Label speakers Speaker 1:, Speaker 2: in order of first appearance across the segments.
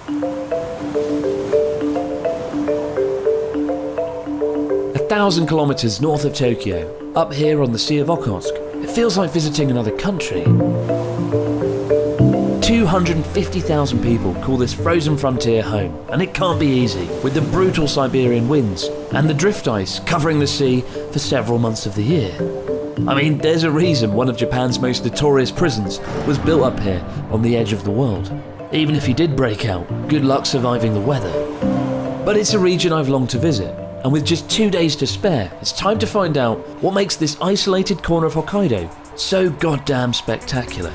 Speaker 1: 1,000 kilometers north of Tokyo, up here on the Sea of Okhotsk, it feels like visiting another country. 250,000 people call this frozen frontier home, and it can't be easy, with the brutal Siberian winds and the drift ice covering the sea for several months of the year. I mean, there's a reason one of Japan's most notorious prisons was built up here on the edge of the world. Even if you did break out, good luck surviving the weather. But it's a region I've longed to visit, and with just 2 days to spare, it's time to find out what makes this isolated corner of Hokkaido so goddamn spectacular.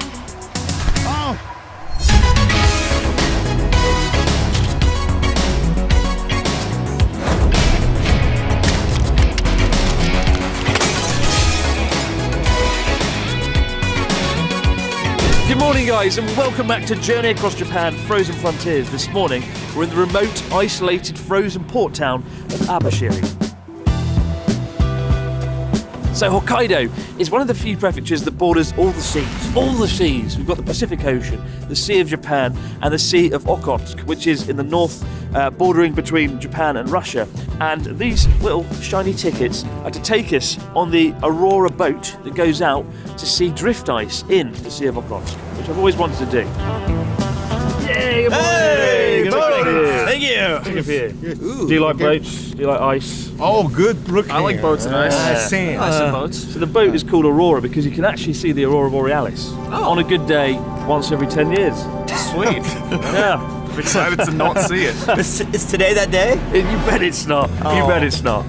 Speaker 2: Good morning, guys, and welcome back to Journey Across Japan Frozen Frontiers. This morning, we're in the remote, isolated, frozen port town of Abashiri. So Hokkaido is one of the few prefectures that borders all the seas. All the seas. We've got the Pacific Ocean, the Sea of Japan, and the Sea of Okhotsk, which is in the north, bordering between Japan and Russia. And these little shiny tickets are to take us on the Aurora boat that goes out to see drift ice in the Sea of Okhotsk, which I've always wanted to do. Yay! Good morning!
Speaker 3: Hey,
Speaker 2: Good
Speaker 3: morning. Thank you.
Speaker 2: Look up here. Do you like boats? Do you like ice?
Speaker 3: Oh, good looking.
Speaker 4: I like boats and ice.
Speaker 3: I've seen.
Speaker 4: I like boats.
Speaker 2: So the boat is called Aurora because you can actually see the Aurora Borealis on a good day once every 10 years.
Speaker 4: Sweet.
Speaker 2: Yeah.
Speaker 4: I'm excited to not see it.
Speaker 3: Is today that day?
Speaker 2: You bet it's not. You bet it's not.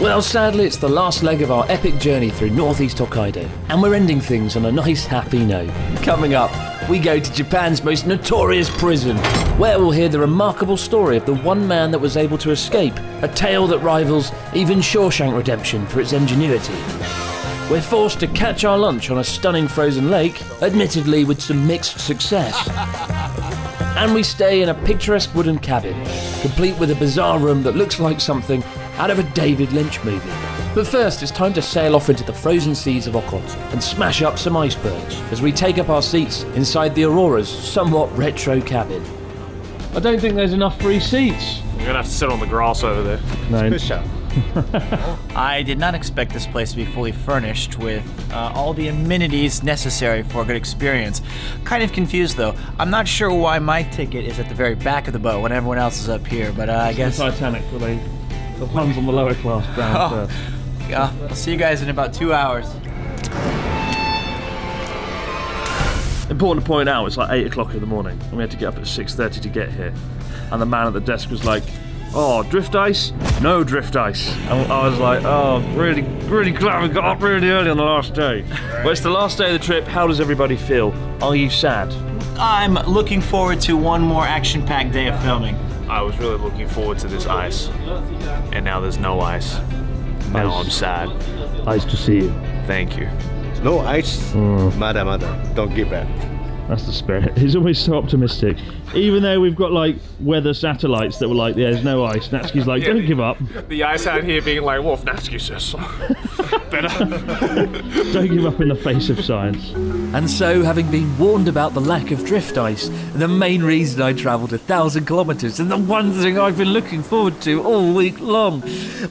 Speaker 1: Well, sadly, it's the last leg of our epic journey through northeast Hokkaido, and we're ending things on a nice, happy note. Coming up, we go to Japan's most notorious prison, where we'll hear the remarkable story of the one man that was able to escape, a tale that rivals even Shawshank Redemption for its ingenuity. We're forced to catch our lunch on a stunning frozen lake, admittedly with some mixed success. And we stay in a picturesque wooden cabin, complete with a bizarre room that looks like something out of a David Lynch movie. But first, it's time to sail off into the frozen seas of Okhotsk and smash up some icebergs as we take up our seats inside the Aurora's somewhat retro cabin.
Speaker 2: I don't think there's enough free seats.
Speaker 4: You're gonna have to sit on the grass over there.
Speaker 2: No.
Speaker 3: I did not expect this place to be fully furnished with all the amenities necessary for a good experience. Kind of confused though. I'm not sure why my ticket is at the very back of the boat when everyone else is up here, but I guess...
Speaker 2: The Titanic, where the ones on the lower class ground first.
Speaker 3: Yeah, I'll see you guys in about 2 hours.
Speaker 2: Important to point out, it's like 8 o'clock in the morning, and we had to get up at 6:30 to get here. And the man at the desk was like, "Oh, drift ice? No drift ice." And I was like, "Oh, really glad we got up really early on the last day." Well, it's the last day of the trip. How does everybody feel? Are you sad?
Speaker 3: I'm looking forward to one more action-packed day of filming.
Speaker 4: I was really looking forward to this ice, and now there's no ice. Now I'm sad.
Speaker 2: Nice to see you.
Speaker 4: Thank you.
Speaker 5: No ice, mother, don't give up.
Speaker 2: That's the spirit. He's always so optimistic. Even though we've got like weather satellites that were like, there's no ice, Natsuki's like, don't give up.
Speaker 4: The ice out here being like, well, if Natsuki says so. Better.
Speaker 2: Don't give up in the face of science.
Speaker 1: And so, having been warned about the lack of drift ice, the main reason I travelled 1,000 kilometres and the one thing I've been looking forward to all week long,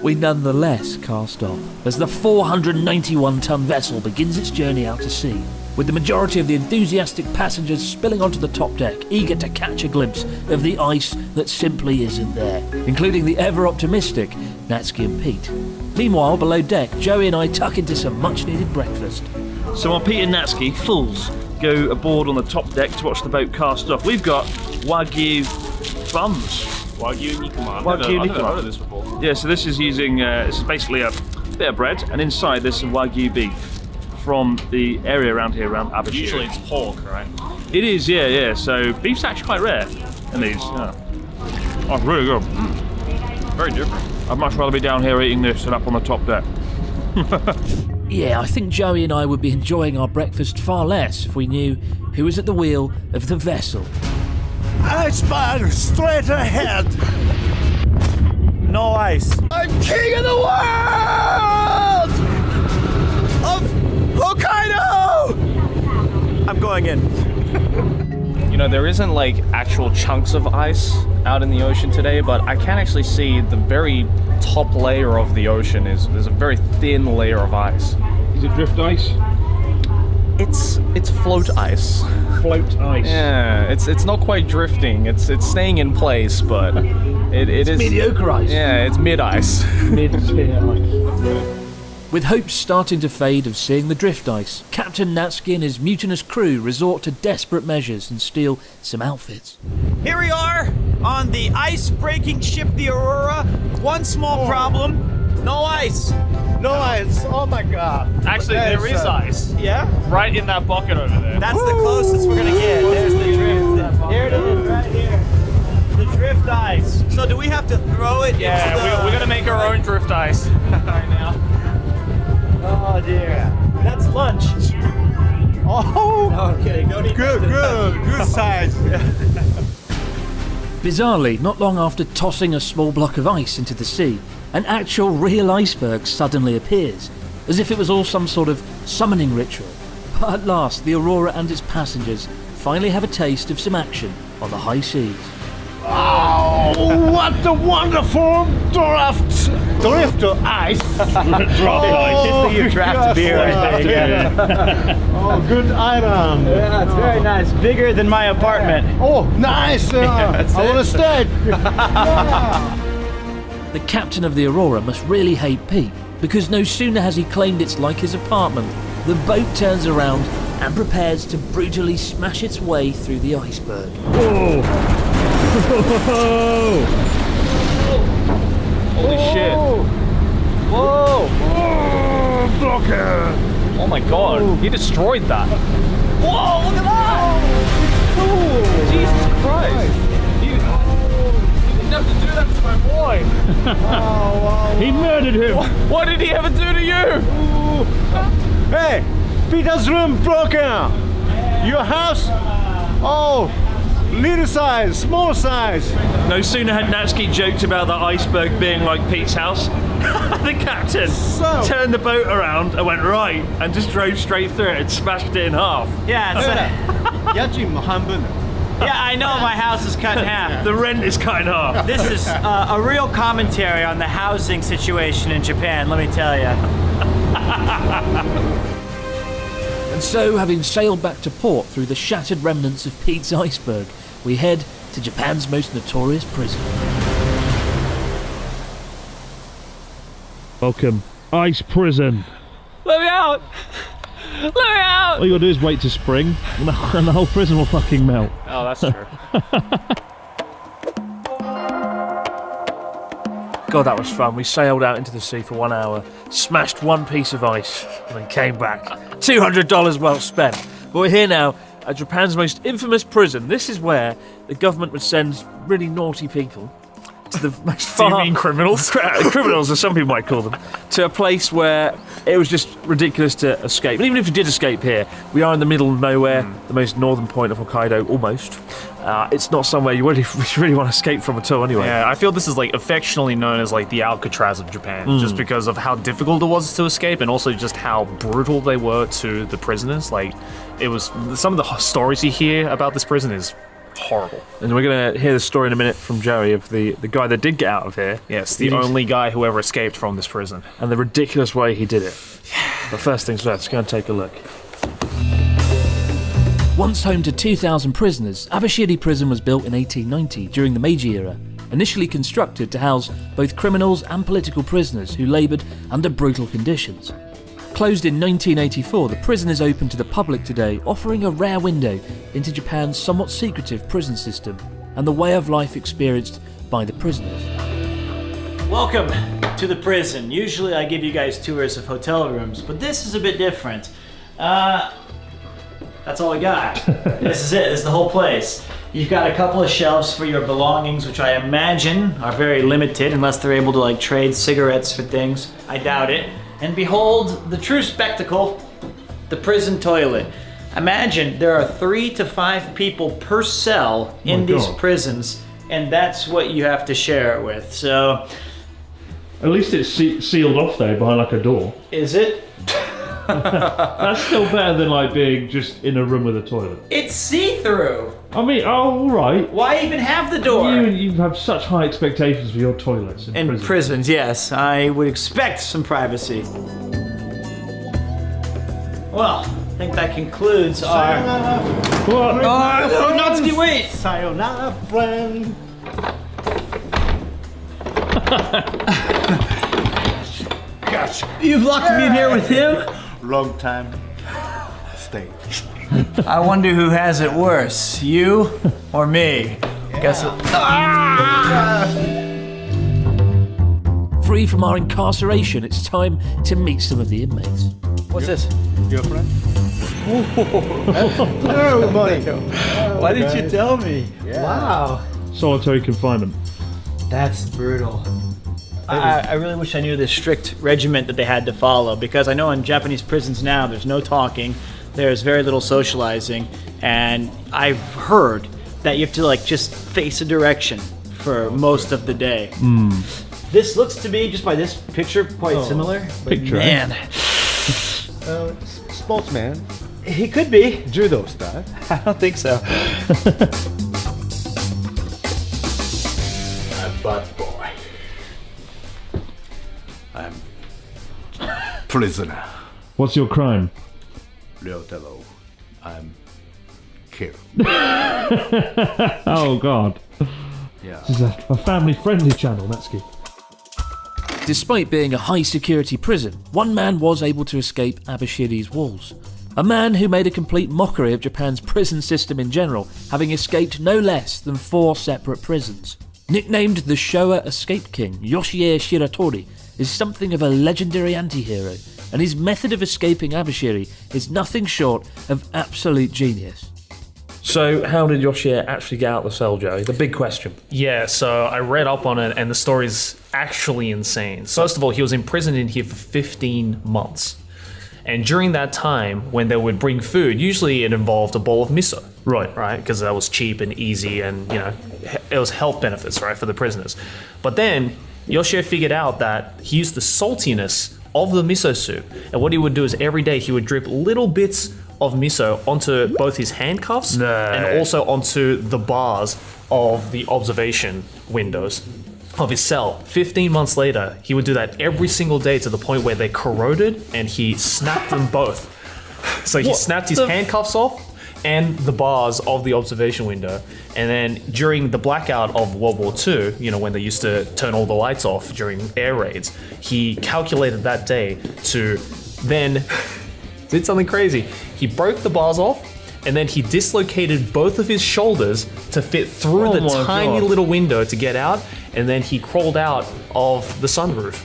Speaker 1: we nonetheless cast off as the 491-tonne vessel begins its journey out to sea, with the majority of the enthusiastic passengers spilling onto the top deck, eager to catch a glimpse of the ice that simply isn't there, including the ever-optimistic Natsuki and Pete. Meanwhile, below deck, Joey and I tuck into some much-needed breakfast.
Speaker 2: So while Pete and Natsuki, fools, go aboard on the top deck to watch the boat cast off, we've got Wagyu buns.
Speaker 4: Wagyu Nikuman.
Speaker 2: Wagyu
Speaker 4: I've never
Speaker 2: Nikuman.
Speaker 4: heard of this before.
Speaker 2: Yeah, so this is using, this is basically a bit of bread, and inside there's some Wagyu beef from the area around here, around Abashiri.
Speaker 4: Usually it's pork, right?
Speaker 2: It is, yeah. So beef's actually quite rare in these. Yeah. Oh, really good.
Speaker 4: Very different.
Speaker 2: I'd much rather be down here eating this than up on the top deck.
Speaker 1: Yeah, I think Joey and I would be enjoying our breakfast far less if we knew who was at the wheel of the vessel.
Speaker 5: Iceberg straight ahead.
Speaker 3: No ice.
Speaker 5: I'm king of the world of Hokkaido.
Speaker 3: I'm going in.
Speaker 6: You know, there isn't like actual chunks of ice out in the ocean today, but I can actually see the very top layer of the ocean there's a very thin layer of ice.
Speaker 2: Is it drift ice?
Speaker 6: It's float ice.
Speaker 2: Float ice.
Speaker 6: Yeah, it's not quite drifting. It's staying in place, but it is
Speaker 1: mediocre ice.
Speaker 6: Yeah, it's mid ice.
Speaker 2: Mid-tier ice.
Speaker 1: With hopes starting to fade of seeing the drift ice, Captain Natsuki and his mutinous crew resort to desperate measures and steal some outfits.
Speaker 3: Here we are on the ice-breaking ship, the Aurora. One small problem: no ice.
Speaker 5: No ice. Oh my god.
Speaker 6: Actually, there is ice.
Speaker 3: Yeah?
Speaker 6: Right in that bucket over there.
Speaker 3: That's the closest we're gonna get. There's the drift. Here it is, right here. The drift ice. So do we have to throw it?
Speaker 6: Yeah, we're gonna make our own drift ice right now.
Speaker 3: Oh dear. That's lunch.
Speaker 5: Oh.
Speaker 3: Okay, don't eat
Speaker 5: Good size.
Speaker 1: Bizarrely, not long after tossing a small block of ice into the sea, an actual real iceberg suddenly appears, as if it was all some sort of summoning ritual. But at last, the Aurora and its passengers finally have a taste of some action on the high seas.
Speaker 5: Oh, what a wonderful draft! Drift ice.
Speaker 3: It's your draft beer, I think.
Speaker 5: Oh, good item.
Speaker 3: Yeah, it's very nice. Bigger than my apartment.
Speaker 5: Oh, nice. I want to stay.
Speaker 1: The captain of the Aurora must really hate Pete, because no sooner has he claimed it's like his apartment, the boat turns around and prepares to brutally smash its way through the iceberg.
Speaker 6: Holy shit.
Speaker 3: Whoa!
Speaker 6: Blocker! Oh my god, he destroyed that.
Speaker 3: Whoa, look at that!
Speaker 6: Jesus Christ. You didn't have to do that to my boy.
Speaker 2: He murdered him.
Speaker 6: What did he ever do to you?
Speaker 5: Hey, Peter's room broken. Your house? Oh, little size, small size.
Speaker 2: No sooner had Natsuki joked about the iceberg being like Pete's house, the captain turned the boat around and went right and just drove straight through it and smashed it in half.
Speaker 3: Yeah, yeah, I know my house is cut in half.
Speaker 2: The rent is cut in half.
Speaker 3: This is a real commentary on the housing situation in Japan, let me tell you.
Speaker 1: And so, having sailed back to port through the shattered remnants of Pete's iceberg, we head to Japan's most notorious prison.
Speaker 2: Welcome, ice prison.
Speaker 6: Let me out! Let me out!
Speaker 2: All you gotta do is wait to spring, and the whole prison will fucking melt.
Speaker 6: Oh, that's true.
Speaker 2: God, that was fun. We sailed out into the sea for 1 hour, smashed one piece of ice, and then came back. $200 well spent. But we're here now at Japan's most infamous prison. This is where the government would send really naughty people to the most far...
Speaker 6: Do you mean criminals?
Speaker 2: Criminals, as some people might call them. To a place where it was just ridiculous to escape. And even if you did escape here, we are in the middle of nowhere, the most northern point of Hokkaido, almost. It's not somewhere you really want to escape from at all anyway.
Speaker 6: Yeah, I feel this is like affectionately known as like the Alcatraz of Japan, just because of how difficult it was to escape and also just how brutal they were to the prisoners. Like, it was, some of the stories you hear about this prison is horrible.
Speaker 2: And we're going to hear the story in a minute from Joey of the guy that did get out of here.
Speaker 6: Yes, the only guy who ever escaped from this prison.
Speaker 2: And the ridiculous way he did it. But first things first, let's go and take a look.
Speaker 1: Once home to 2,000 prisoners, Abashiri Prison was built in 1890 during the Meiji era, initially constructed to house both criminals and political prisoners who laboured under brutal conditions. Closed in 1984, the prison is open to the public today, offering a rare window into Japan's somewhat secretive prison system and the way of life experienced by the prisoners.
Speaker 3: Welcome to the prison. Usually I give you guys tours of hotel rooms, but this is a bit different. That's all I got. This is it, this is the whole place. You've got a couple of shelves for your belongings, which I imagine are very limited unless they're able to like trade cigarettes for things. I doubt it. And behold, the true spectacle, the prison toilet. Imagine there are 3 to 5 people per cell in these prisons, and that's what you have to share it with, so...
Speaker 2: At least it's sealed off though, behind like a door.
Speaker 3: Is it?
Speaker 2: That's still better than like being just in a room with a toilet.
Speaker 3: It's see-through!
Speaker 1: I mean, all right.
Speaker 3: Why even have the door?
Speaker 1: You have such high expectations for your toilets in prison.
Speaker 3: Prisons, yes. I would expect some privacy. Well, I think that concludes our...
Speaker 1: What?
Speaker 3: Oh, Natsuki, wait!
Speaker 5: Sayonara, friend. Gotcha.
Speaker 3: You've locked me in here with him?
Speaker 5: Long time. Stay.
Speaker 3: I wonder who has it worse, you or me? Guess it...
Speaker 1: Free from our incarceration, it's time to meet some of the inmates.
Speaker 3: What's this?
Speaker 5: Your friend? Hello, good morning.
Speaker 3: Why didn't you tell me? Wow.
Speaker 1: Solitary confinement.
Speaker 3: That's brutal. I really wish I knew the strict regiment that they had to follow, because I know in Japanese prisons now there's no talking, there's very little socializing, and I've heard that you have to like just face a direction for most of the day. This looks to be, just by this picture, quite similar.
Speaker 1: Picture,
Speaker 3: Man,
Speaker 5: Sportsman.
Speaker 3: he could be.
Speaker 5: Judo style.
Speaker 3: I don't think so.
Speaker 5: I'm bad boy. I'm prisoner.
Speaker 1: What's your crime?
Speaker 5: Real devil. I'm killed.
Speaker 1: Oh, God.
Speaker 5: Yeah.
Speaker 1: This is a family-friendly channel, Natsuki. Despite being a high-security prison, one man was able to escape Abashiri's walls. A man who made a complete mockery of Japan's prison system in general, having escaped no less than 4 separate prisons. Nicknamed the Showa Escape King, Yoshie Shiratori is something of a legendary anti-hero, and his method of escaping Abashiri is nothing short of absolute genius. So, how did Yoshie actually get out of the cell, Joey? The big question.
Speaker 6: Yeah, so I read up on it, and the story's actually insane. First of all, he was imprisoned in here for 15 months. And during that time, when they would bring food, usually it involved a bowl of miso. Right, because that was cheap and easy, and it was health benefits, right, for the prisoners. But then Yoshie figured out that he used the saltiness of the miso soup, and what he would do is every day he would drip little bits of miso onto both his handcuffs and also onto the bars of the observation windows of his cell. 15 months later, he would do that every single day to the point where they corroded and he snapped them both. So he snapped his handcuffs off and the bars of the observation window. And then during the blackout of World War II, when they used to turn all the lights off during air raids, he calculated that day to then did something crazy. He broke the bars off, and then he dislocated both of his shoulders to fit through the tiny little window to get out, and then he crawled out of the sunroof.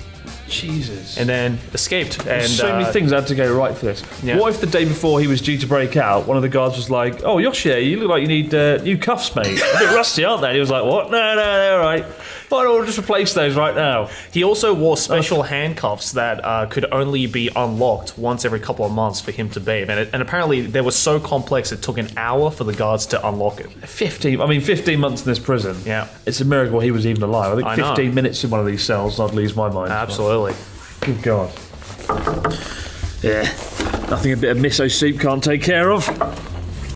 Speaker 1: Jesus.
Speaker 6: And then escaped. And
Speaker 1: so many things had to go right for this.
Speaker 6: Yeah.
Speaker 1: What if the day before he was due to break out, one of the guards was like, "Oh, Yoshie, you look like you need new cuffs, mate. A bit rusty, aren't they?" And he was like, "What? No, they're all right. Fine, I'll just replace those right now."
Speaker 6: He also wore special handcuffs that could only be unlocked once every couple of months for him to bathe. And apparently they were so complex it took an hour for the guards to unlock it.
Speaker 1: 15 months in this prison.
Speaker 6: Yeah.
Speaker 1: It's a miracle he was even alive. I think
Speaker 6: I
Speaker 1: 15
Speaker 6: know.
Speaker 1: minutes in one of these cells, I'd lose my mind.
Speaker 6: Absolutely.
Speaker 1: Good God. Yeah, nothing a bit of miso soup can't take care of.